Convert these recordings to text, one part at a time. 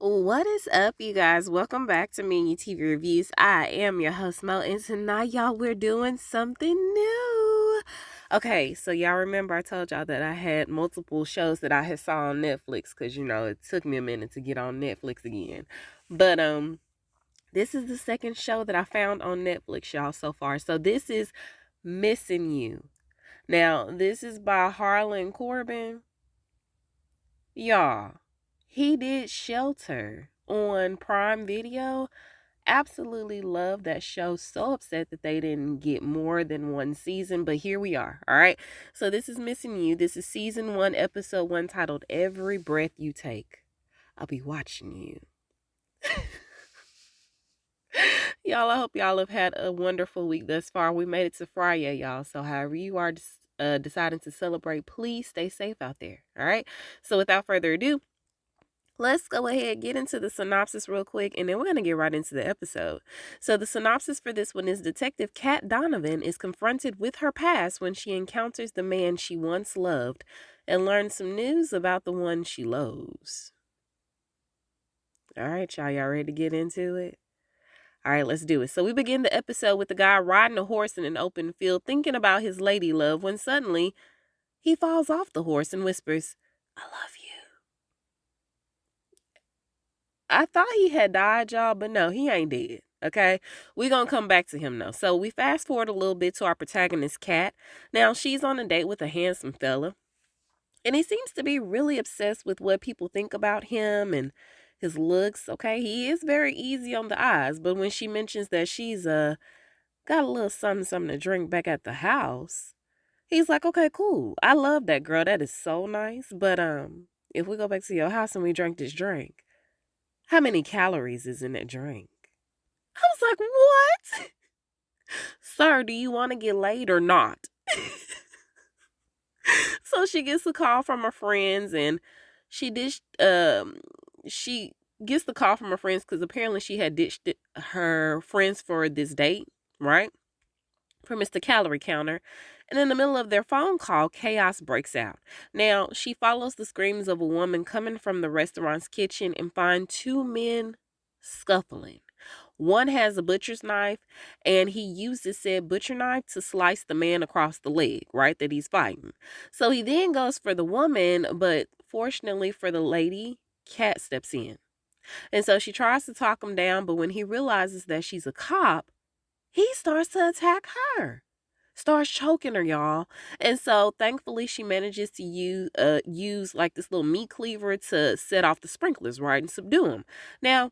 What is up, you guys? Welcome back to Me and You TV Reviews. I am your host, Mo, and tonight, y'all, we're doing something new. Okay, so y'all remember I told y'all that I had multiple shows that I had saw on Netflix because, it took me a minute to get on Netflix again. But, this is the second show that I found on Netflix, y'all, so far. So this is Missing You. Now, this is by Harlan Coben. Y'all, he did Shelter on Prime Video. Absolutely love that show. So upset that they didn't get more than one season, but here we are. All right. So this is Missing You. This is season 1, episode 1, titled Every Breath You Take. I'll be watching you. Y'all, I hope y'all have had a wonderful week thus far. We made it to Friday, y'all. So however you are deciding to celebrate, please stay safe out there. All right. So without further ado, let's go ahead and get into the synopsis real quick, and then we're going to get right into the episode. So the synopsis for this one is Detective Kat Donovan is confronted with her past when she encounters the man she once loved and learns some news about the one she loathes. All right, y'all ready to get into it? All right, let's do it. So we begin the episode with the guy riding a horse in an open field thinking about his lady love when suddenly he falls off the horse and whispers, "I love you." I thought he had died, y'all, but no, he ain't dead. Okay, we gonna come back to him though. So we fast forward a little bit to our protagonist, Kat. Now she's on a date with a handsome fella, and he seems to be really obsessed with what people think about him and his looks. Okay, he is very easy on the eyes, but when she mentions that she's got a little something to drink back at the house, he's like, okay, cool. I love that girl. That is so nice. But if we go back to your house and we drink this drink, how many calories is in that drink? I was like, what? Sir, do you want to get laid or not? So she gets a call from her friends, and she gets the call from her friends because apparently she had ditched her friends for this date, right? For Mr. Calorie Counter. And in the middle of their phone call, chaos breaks out. Now, she follows the screams of a woman coming from the restaurant's kitchen and finds two men scuffling. One has a butcher's knife, and he uses said butcher knife to slice the man across the leg, right, that he's fighting. So he then goes for the woman, but fortunately for the lady, Kat steps in. And so she tries to talk him down, but when he realizes that she's a cop, he starts to attack her. Starts choking her, y'all. And so thankfully she manages to use like this little meat cleaver to set off the sprinklers, right, and subdue him. Now,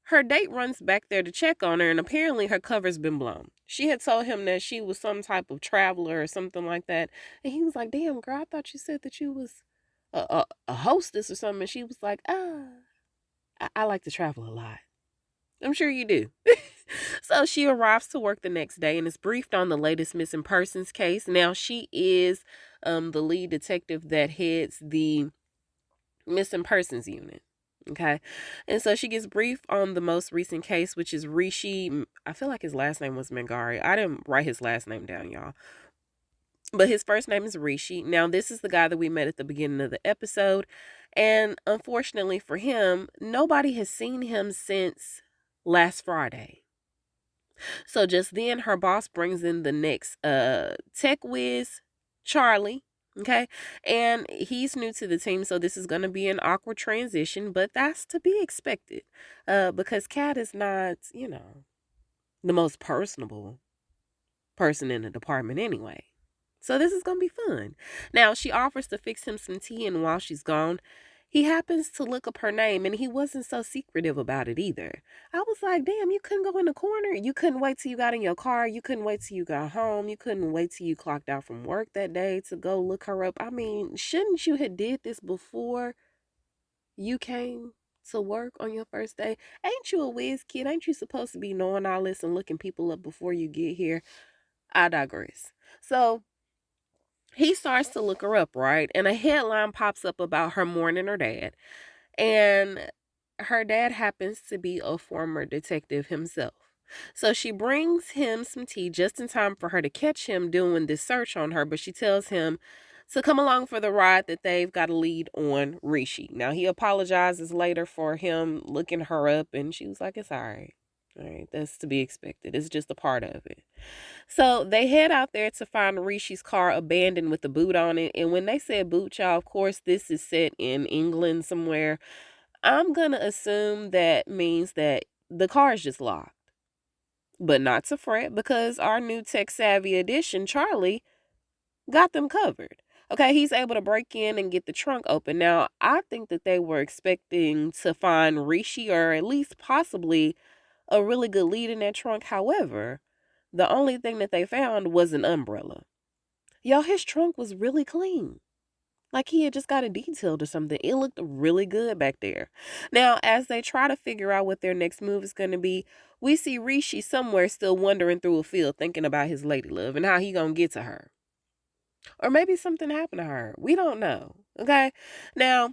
her date runs back there to check on her, and apparently her cover's been blown. She had told him that she was some type of traveler or something like that. And he was like, damn, girl, I thought you said that you was a hostess or something. And she was like, I like to travel a lot. I'm sure you do. So she arrives to work the next day and is briefed on the latest missing persons case. Now, she is the lead detective that heads the missing persons unit. Okay. And so she gets briefed on the most recent case, which is Rishi. I feel like his last name was Mangari. I didn't write his last name down, y'all. But his first name is Rishi. Now, this is the guy that we met at the beginning of the episode. And unfortunately for him, nobody has seen him since last Friday. So just then her boss brings in the next tech whiz, Charlie. Okay. And he's new to the team, so this is gonna be an awkward transition, but that's to be expected. Because Kat is not, the most personable person in the department anyway. So this is going to be fun. Now, she offers to fix him some tea, and while she's gone, he happens to look up her name, and he wasn't so secretive about it either. I was like, damn, you couldn't go in the corner? You couldn't wait till you got in your car? You couldn't wait till you got home? You couldn't wait till you clocked out from work that day to go look her up? I mean, shouldn't you have did this before you came to work on your first day? Ain't you a whiz kid? Ain't you supposed to be knowing all this and looking people up before you get here? I digress. So he starts to look her up, right? And a headline pops up about her mourning her dad. And her dad happens to be a former detective himself. So she brings him some tea just in time for her to catch him doing this search on her, but she tells him to come along for the ride that they've got to lead on Rishi. Now, he apologizes later for him looking her up, and she was like, it's all right. All right, that's to be expected. It's just a part of it. So they head out there to find Rishi's car abandoned with the boot on it. And when they said boot, y'all, of course, this is set in England somewhere. I'm going to assume that means that the car is just locked. But not to fret, because our new tech savvy addition, Charlie, got them covered. Okay, he's able to break in and get the trunk open. Now, I think that they were expecting to find Rishi, or at least possibly a really good lead in that trunk. However, the only thing that they found was an umbrella. Y'all, his trunk was really clean. Like he had just got it detailed or something. It looked really good back there. Now, as they try to figure out what their next move is going to be, we see Rishi somewhere still wandering through a field thinking about his lady love and how he going to get to her. Or maybe something happened to her. We don't know. Okay? Now,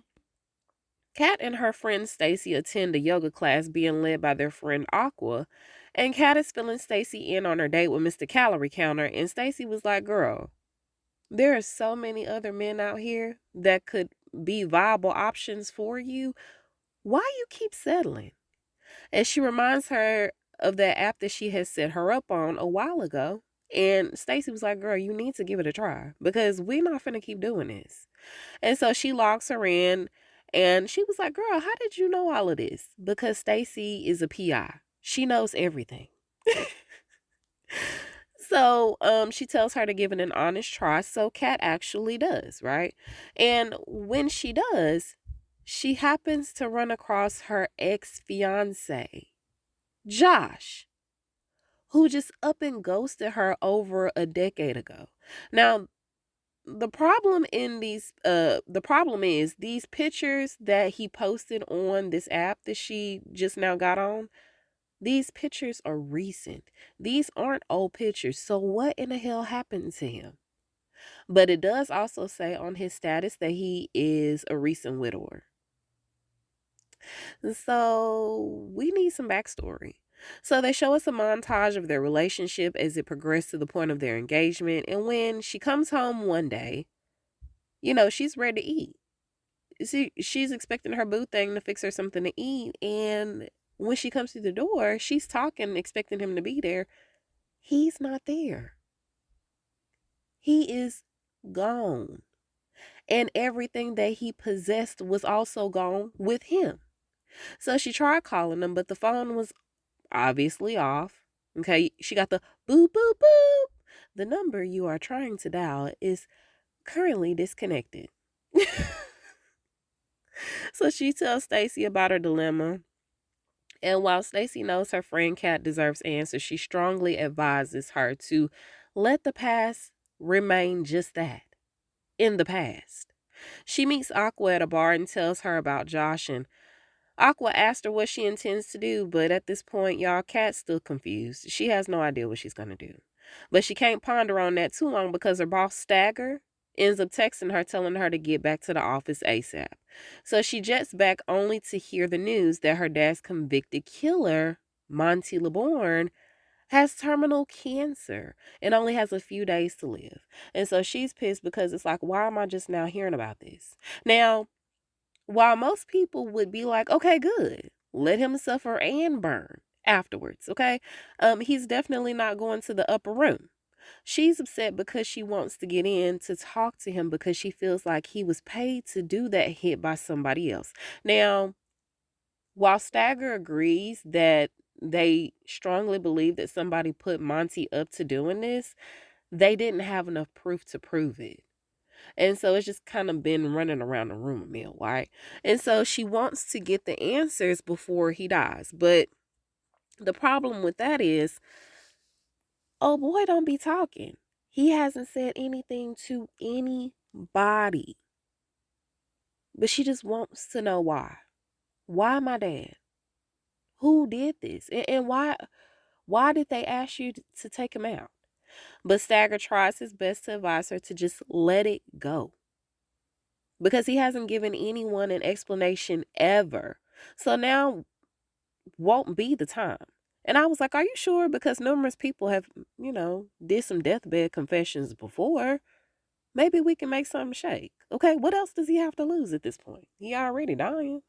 Kat and her friend Stacy attend a yoga class being led by their friend Aqua. And Kat is filling Stacy in on her date with Mr. Calorie Counter. And Stacy was like, girl, there are so many other men out here that could be viable options for you. Why you keep settling? And she reminds her of that app that she had set her up on a while ago. And Stacy was like, girl, you need to give it a try because we're not finna keep doing this. And so she locks her in and she was like, girl, how did you know all of this? Because Stacy is a PI. She knows everything. So she tells her to give it an honest try. So Kat actually does, right? And when she does, she happens to run across her ex-fiance, Josh, who just up and ghosted her over a decade ago. Now, the problem is these pictures that he posted on this app that she just now got on. These pictures are recent. These aren't old pictures. So what in the hell happened to him? But it does also say on his status that he is a recent widower. So we need some backstory. So they show us a montage of their relationship as it progressed to the point of their engagement. And when she comes home one day, she's ready to eat. She's expecting her boo thing to fix her something to eat. And when she comes through the door, she's talking, expecting him to be there. He's not there. He is gone. And everything that he possessed was also gone with him. So she tried calling him, but the phone was obviously off. Okay, she got the boop, boop, boop. The number you are trying to dial is currently disconnected. So she tells Stacy about her dilemma. And while Stacy knows her friend Kat deserves answers, she strongly advises her to let the past remain just that, in the past. She meets Aqua at a bar and tells her about Josh, and Aqua asked her what she intends to do, but at this point, y'all, Kat's still confused. She has no idea what she's going to do. But she can't ponder on that too long because her boss, Stagger, ends up texting her telling her to get back to the office ASAP. So she jets back only to hear the news that her dad's convicted killer, Monty LeBorn, has terminal cancer and only has a few days to live. And so she's pissed because it's like, why am I just now hearing about this? Now, while most people would be like, okay, good, let him suffer and burn afterwards, okay? He's definitely not going to the upper room. She's upset because she wants to get in to talk to him because she feels like he was paid to do that hit by somebody else. Now, while Stagger agrees that they strongly believe that somebody put Monty up to doing this, they didn't have enough proof to prove it. And so it's just kind of been running around the rumor mill, right? And so she wants to get the answers before he dies. But the problem with that is, oh boy, don't be talking. He hasn't said anything to anybody. But she just wants to know why. Why my dad? Who did this? And why did they ask you to take him out? But Stagger tries his best to advise her to just let it go, because he hasn't given anyone an explanation ever. So now won't be the time. And I was like, are you sure? Because numerous people have, did some deathbed confessions before. Maybe we can make something shake. Okay, what else does he have to lose at this point? He already dying.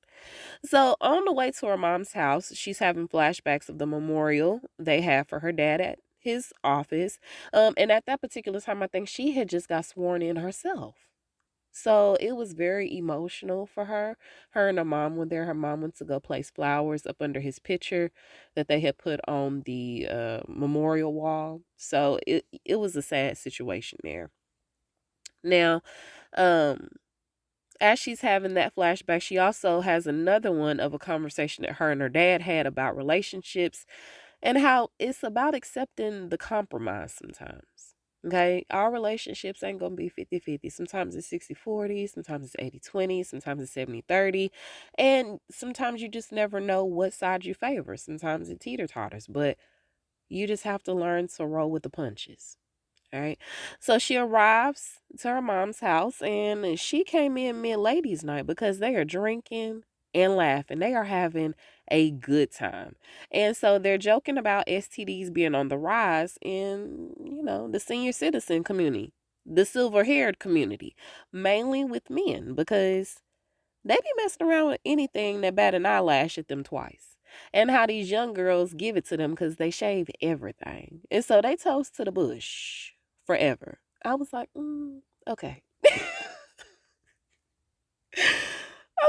So on the way to her mom's house, she's having flashbacks of the memorial they had for her dad at his office. And at that particular time, I think she had just got sworn in herself. So it was very emotional for her. Her and her mom were there. Her mom went to go place flowers up under his picture that they had put on the memorial wall. So it was a sad situation there. Now, um, as she's having that flashback, she also has another one of a conversation that her and her dad had about relationships and how it's about accepting the compromise sometimes. Okay, our relationships ain't gonna be 50-50. Sometimes it's 60-40, sometimes it's 80-20, sometimes it's 70-30, and sometimes you just never know what side you favor. Sometimes it teeter totters, but you just have to learn to roll with the punches. All right. So she arrives to her mom's house and she came in mid ladies' night because they are drinking and laughing. They are having a good time. And so they're joking about STDs being on the rise in, the senior citizen community, the silver haired community, mainly with men because they be messing around with anything that bat an eyelash at them twice. And how these young girls give it to them because they shave everything. And so they toast to the bush forever. I was like, okay.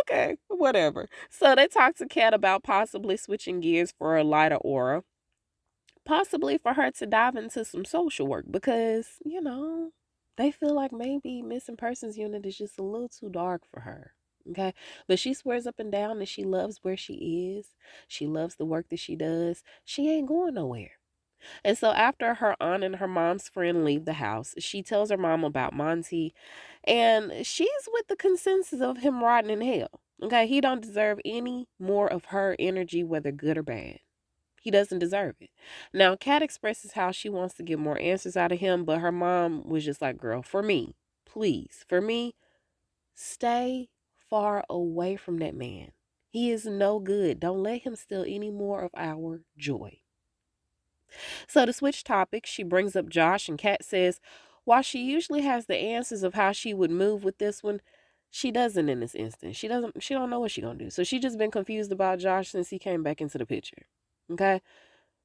Okay, whatever. So they talked to Kat about possibly switching gears for a lighter aura. Possibly for her to dive into some social work because, they feel like maybe missing persons unit is just a little too dark for her. Okay. But she swears up and down that she loves where she is. She loves the work that she does. She ain't going nowhere. And so after her aunt and her mom's friend leave the house, she tells her mom about Monty and she's with the consensus of him rotting in hell. Okay. He don't deserve any more of her energy, whether good or bad. He doesn't deserve it. Now, Kat expresses how she wants to get more answers out of him, but her mom was just like, girl, for me, please, for me, stay far away from that man. He is no good. Don't let him steal any more of our joy. So to switch topics, she brings up Josh and Kat says, while she usually has the answers of how she would move with this one, she doesn't in this instance. She don't know what she gonna do. So she just been confused about Josh since he came back into the picture. Okay?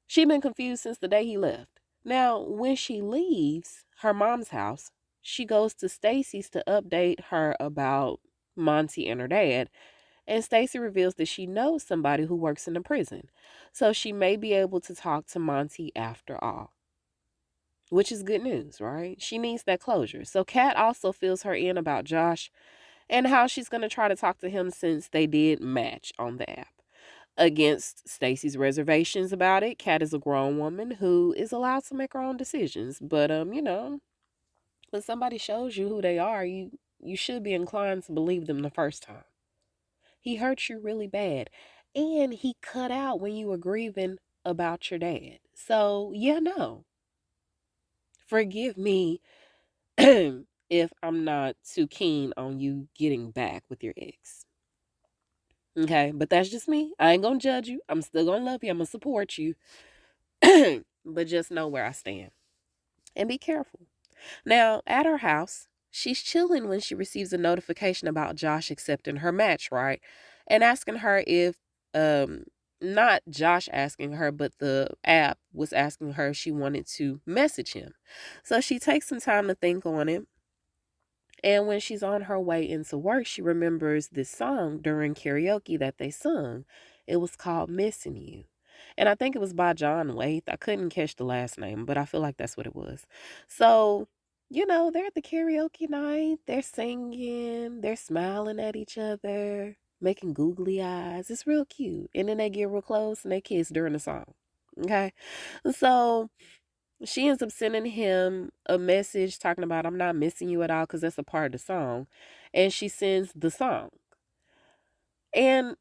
She been confused since the day he left. Now, when she leaves her mom's house, she goes to Stacy's to update her about Monty and her dad. And Stacy reveals that she knows somebody who works in the prison. So she may be able to talk to Monty after all. Which is good news, right? She needs that closure. So Kat also fills her in about Josh and how she's going to try to talk to him since they did match on the app. Against Stacy's reservations about it, Kat is a grown woman who is allowed to make her own decisions. But when somebody shows you who they are, you should be inclined to believe them the first time. He hurt you really bad, and he cut out when you were grieving about your dad. So no, forgive me if I'm not too keen on you getting back with your ex. Okay, but that's just me. I ain't gonna judge you. I'm still gonna love you. I'm gonna support you. But just know where I stand. And be careful. Now, at her house, she's chilling when she receives a notification about Josh accepting her match, right? And asking her if, not Josh asking her, but the app was asking her if she wanted to message him. So she takes some time to think on it. And when she's on her way into work, she remembers this song during karaoke that they sung. It was called Missing You. And I think it was by John Waite. I couldn't catch the last name, but I feel like that's what it was. So, they're at the karaoke night. They're singing. They're smiling at each other, making googly eyes. It's real cute. And then they get real close and they kiss during the song. Okay. So she ends up sending him a message talking about, I'm not missing you at all because that's a part of the song. And she sends the song. And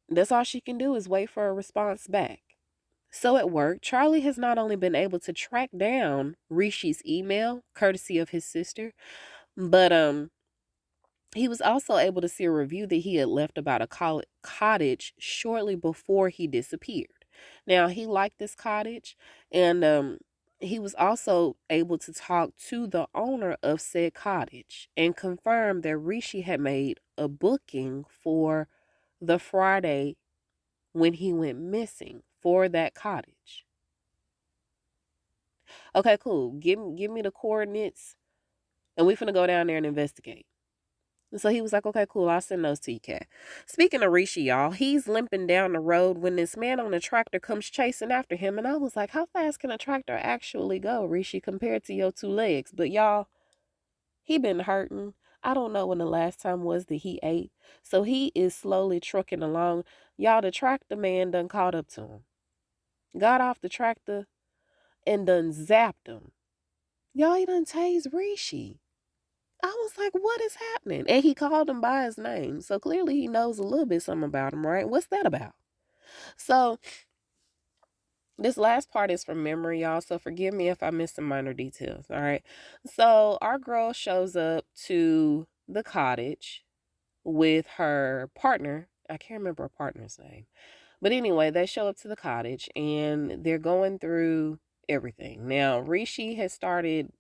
that's all she can do is wait for a response back. So at work, Charlie has not only been able to track down Rishi's email, courtesy of his sister, but he was also able to see a review that he had left about a cottage shortly before he disappeared. Now, he liked this cottage, and He was also able to talk to the owner of said cottage and confirm that Rishi had made a booking for the Friday when he went missing for that cottage. Okay, cool. Give me the coordinates and we finna go down there and investigate. And so he was like, okay, cool, I'll send those to you, Kat. Speaking of Rishi, y'all, he's limping down the road when this man on a tractor comes chasing after him. And I was like, how fast can a tractor actually go, Rishi, compared to your 2 legs? But y'all, he been hurting. I don't know when the last time was that he ate. So he is slowly trucking along. Y'all, the tractor man done caught up to him. Got off the tractor and done zapped him. Y'all, he done tased Rishi. I was like, what is happening? And he called him by his name. So clearly he knows a little bit something about him, right? What's that about? So this last part is from memory, y'all. So forgive me if I miss some minor details. All right. So our girl shows up to the cottage with her partner. I can't remember her partner's name. But anyway, they show up to the cottage and they're going through everything. Now, Rishi has started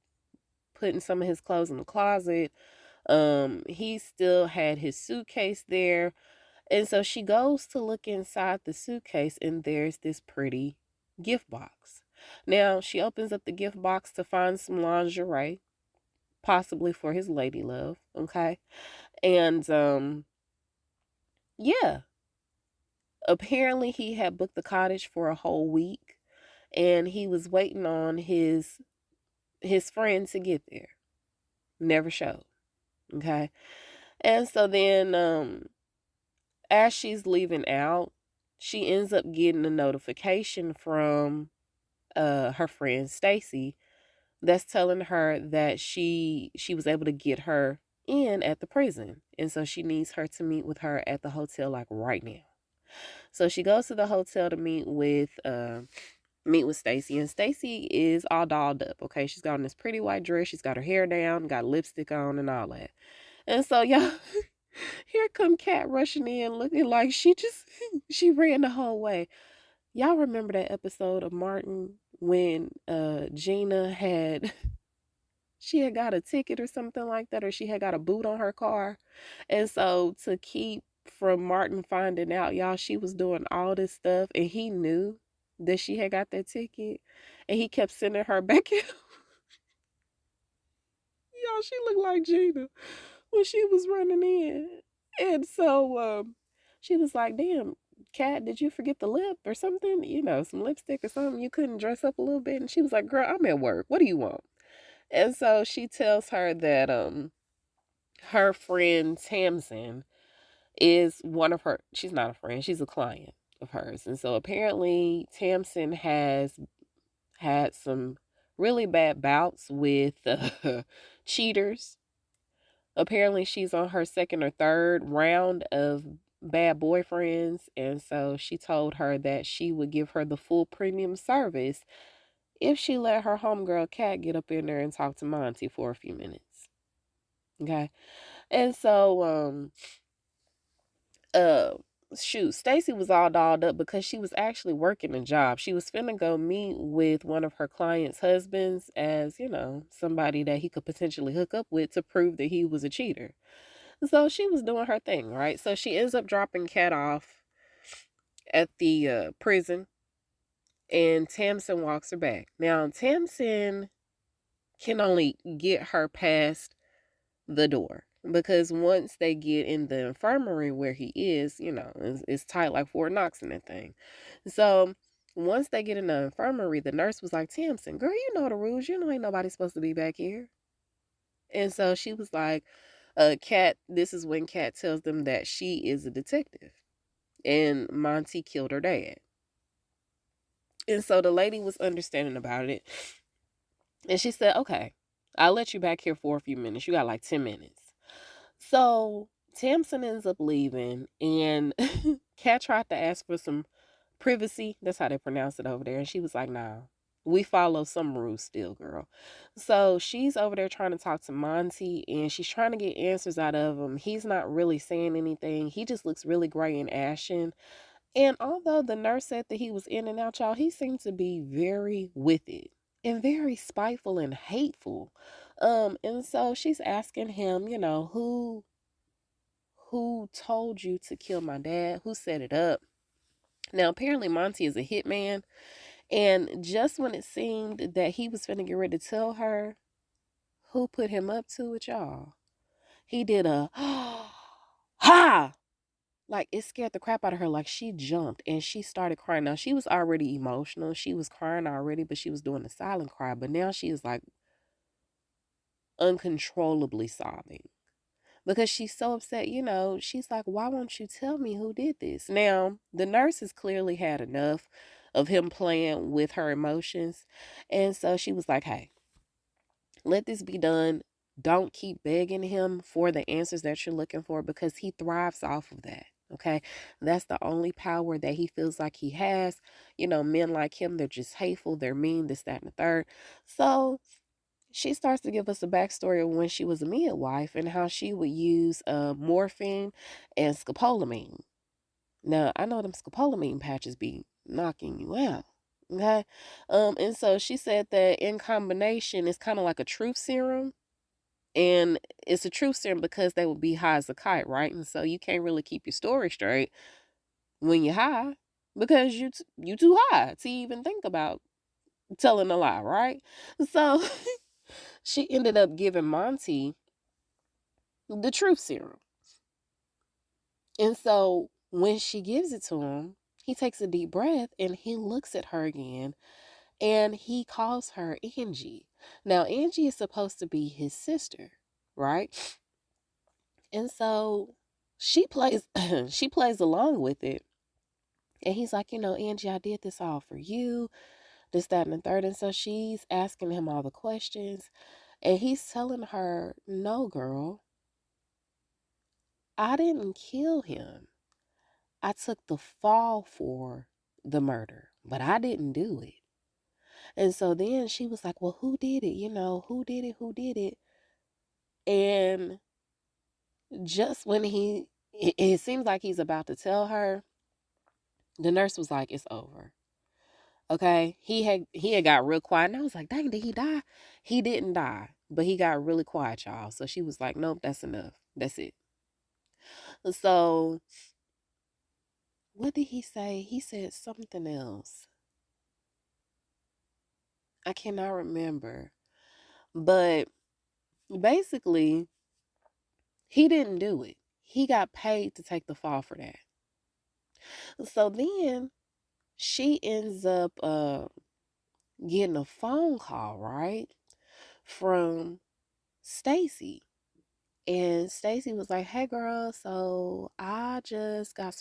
putting some of his clothes in the closet. He still had his suitcase there. And so she goes to look inside the suitcase and there's this pretty gift box. Now she opens up the gift box to find some lingerie, possibly for his lady love. Okay. And yeah. Apparently he had booked the cottage for a whole week and he was waiting on his friend to get there. Never showed. Okay. And so then as she's leaving out, she ends up getting a notification from her friend Stacy that's telling her that she was able to get her in at the prison. And so she needs her to meet with her at the hotel like right now. So she goes to the hotel to meet with Stacy, and Stacy is all dolled up. Okay, she's got on this pretty white dress, she's got her hair down, got lipstick on, and all that. And so y'all, here come Kat rushing in, looking like she ran the whole way. Y'all remember that episode of Martin when Gina had she had got a ticket or something like that, or she had got a boot on her car, and so to keep from Martin finding out, y'all, she was doing all this stuff, and he knew that she had got that ticket, and he kept sending her back in. Y'all, she looked like Gina when she was running in. And so she was like, damn, Kat, did you forget the lip or something? You know, some lipstick or something. You couldn't dress up a little bit. And she was like, girl, I'm at work. What do you want? And so she tells her that her friend Tamsin is one of her, she's not a friend, she's a client of hers. And so apparently Tamsin has had some really bad bouts with cheaters. Apparently she's on her second or third round of bad boyfriends, and so she told her that she would give her the full premium service if she let her homegirl Kat get up in there and talk to Monty for a few minutes. Okay. And so uh shoot, Stacy was all dolled up because she was actually working a job. She was finna go meet with one of her clients' husbands as, you know, somebody that he could potentially hook up with to prove that he was a cheater. So she was doing her thing, right? So she ends up dropping Kat off at the prison, and Tamsin walks her back. Now, Tamsin can only get her past the door because once they get in the infirmary where he is, you know, it's tight like Fort Knox and that thing. So once they get in the infirmary, the nurse was like, Tamsin, girl, you know the rules. You know ain't nobody supposed to be back here. And so she was like, Kat, this is when Kat tells them that she is a detective and Monty killed her dad. And so the lady was understanding about it. And she said, okay, I'll let you back here for a few minutes. You got like 10 minutes. So Tamsin ends up leaving, and Kat tried to ask for some privacy. That's how they pronounce it over there. And she was like, nah, we follow some rules still, girl. So she's over there trying to talk to Monty, and she's trying to get answers out of him. He's not really saying anything. He just looks really gray and ashen. And although the nurse said that he was in and out, y'all, he seemed to be very with it. and very spiteful and hateful. And so she's asking him, who told you to kill my dad? Who set it up? Now, apparently, Monty is a hitman. And just when it seemed that he was finna get ready to tell her who put him up to it, y'all, he did a ha! Like, it scared the crap out of her. Like, she jumped and she started crying. Now, she was already emotional. She was crying already, but she was doing a silent cry. But now she is like uncontrollably sobbing because she's so upset. She's like, why won't you tell me who did this? Now, the nurses clearly had enough of him playing with her emotions. And so she was like, hey, let this be done. Don't keep begging him for the answers that you're looking for because he thrives off of that. Okay. That's the only power that he feels like he has. Men like him, they're just hateful. They're mean, this, that, and the third. So she starts to give us a backstory of when she was a midwife and how she would use morphine and scopolamine. Now, I know them scopolamine patches be knocking you out. Okay. And so she said that in combination, it's kind of like a truth serum. And it's a truth serum because they would be high as a kite, right? And so you can't really keep your story straight when you're high because you too high to even think about telling a lie, right? So she ended up giving Monty the truth serum. And so when she gives it to him, he takes a deep breath and he looks at her again and he calls her Angie. Now, Angie is supposed to be his sister, right? And so she plays she plays along with it. And he's like, Angie, I did this all for you, this, that, and the third. And so she's asking him all the questions. And he's telling her, no, girl, I didn't kill him. I took the fall for the murder, but I didn't do it. And so then she was like, well, who did it? Who did it? Who did it? And just when it seems like he's about to tell her, the nurse was like, it's over. Okay. He had got real quiet. And I was like, dang, did he die? He didn't die. But he got really quiet, y'all. So she was like, nope, that's enough. That's it. So what did he say? He said something else. I cannot remember. But basically, he didn't do it. He got paid to take the fall for that. So then she ends up getting a phone call, right? From Stacy. And Stacy was like, hey girl, so I just got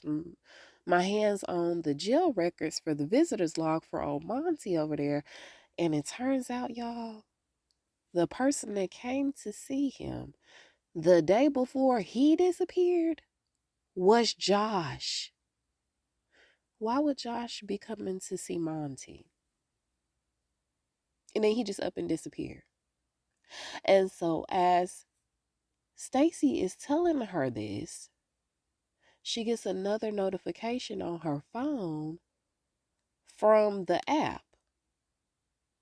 my hands on the jail records for the visitors log for old Monty over there. And it turns out, y'all, the person that came to see him the day before he disappeared was Josh. Why would Josh be coming to see Monty? And then he just up and disappeared. And so as Stacy is telling her this, she gets another notification on her phone from the app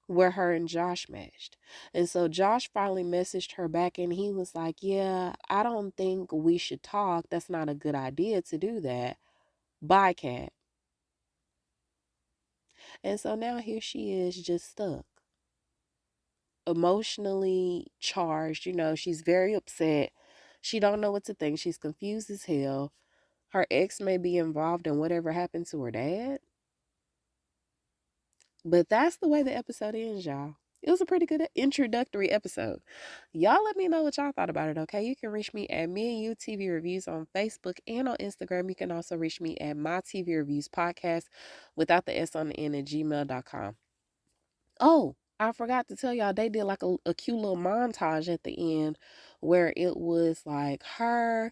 where her and Josh matched. And so Josh finally messaged her back and he was like, yeah, I don't think we should talk. That's not a good idea to do that. Bye, Kat. And so now here she is just stuck, emotionally charged. She's very upset. She don't know what to think. She's confused as hell. Her ex may be involved in whatever happened to her dad. But that's the way the episode ends, y'all. It was a pretty good introductory episode. Y'all let me know what y'all thought about it, okay? You can reach me at Me and You TV Reviews on Facebook and on Instagram. You can also reach me at My TV Reviews Podcast without the S on the end at gmail.com. Oh, I forgot to tell y'all, they did like a cute little montage at the end where it was like her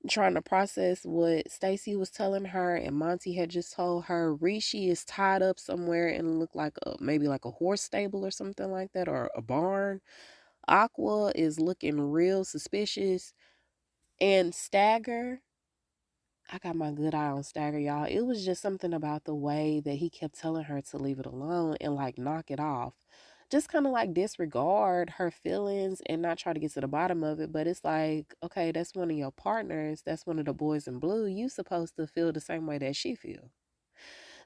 trying to process what Stacy was telling her, and Monty had just told her Rishi is tied up somewhere and looked like maybe like a horse stable or something like that, or a barn. Aqua is looking real suspicious, and Stagger, I got my good eye on Stagger, y'all. It was just something about the way that he kept telling her to leave it alone and like knock it off. Just kind of like disregard her feelings and not try to get to the bottom of it. But it's like, okay, that's one of your partners. That's one of the boys in blue. You supposed to feel the same way that she feel.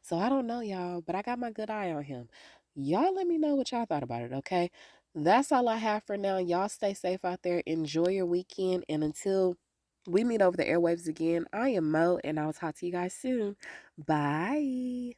So I don't know, y'all, but I got my good eye on him. Y'all let me know what y'all thought about it, okay? That's all I have for now. Y'all stay safe out there. Enjoy your weekend. And until we meet over the airwaves again, I am Mo, and I'll talk to you guys soon. Bye.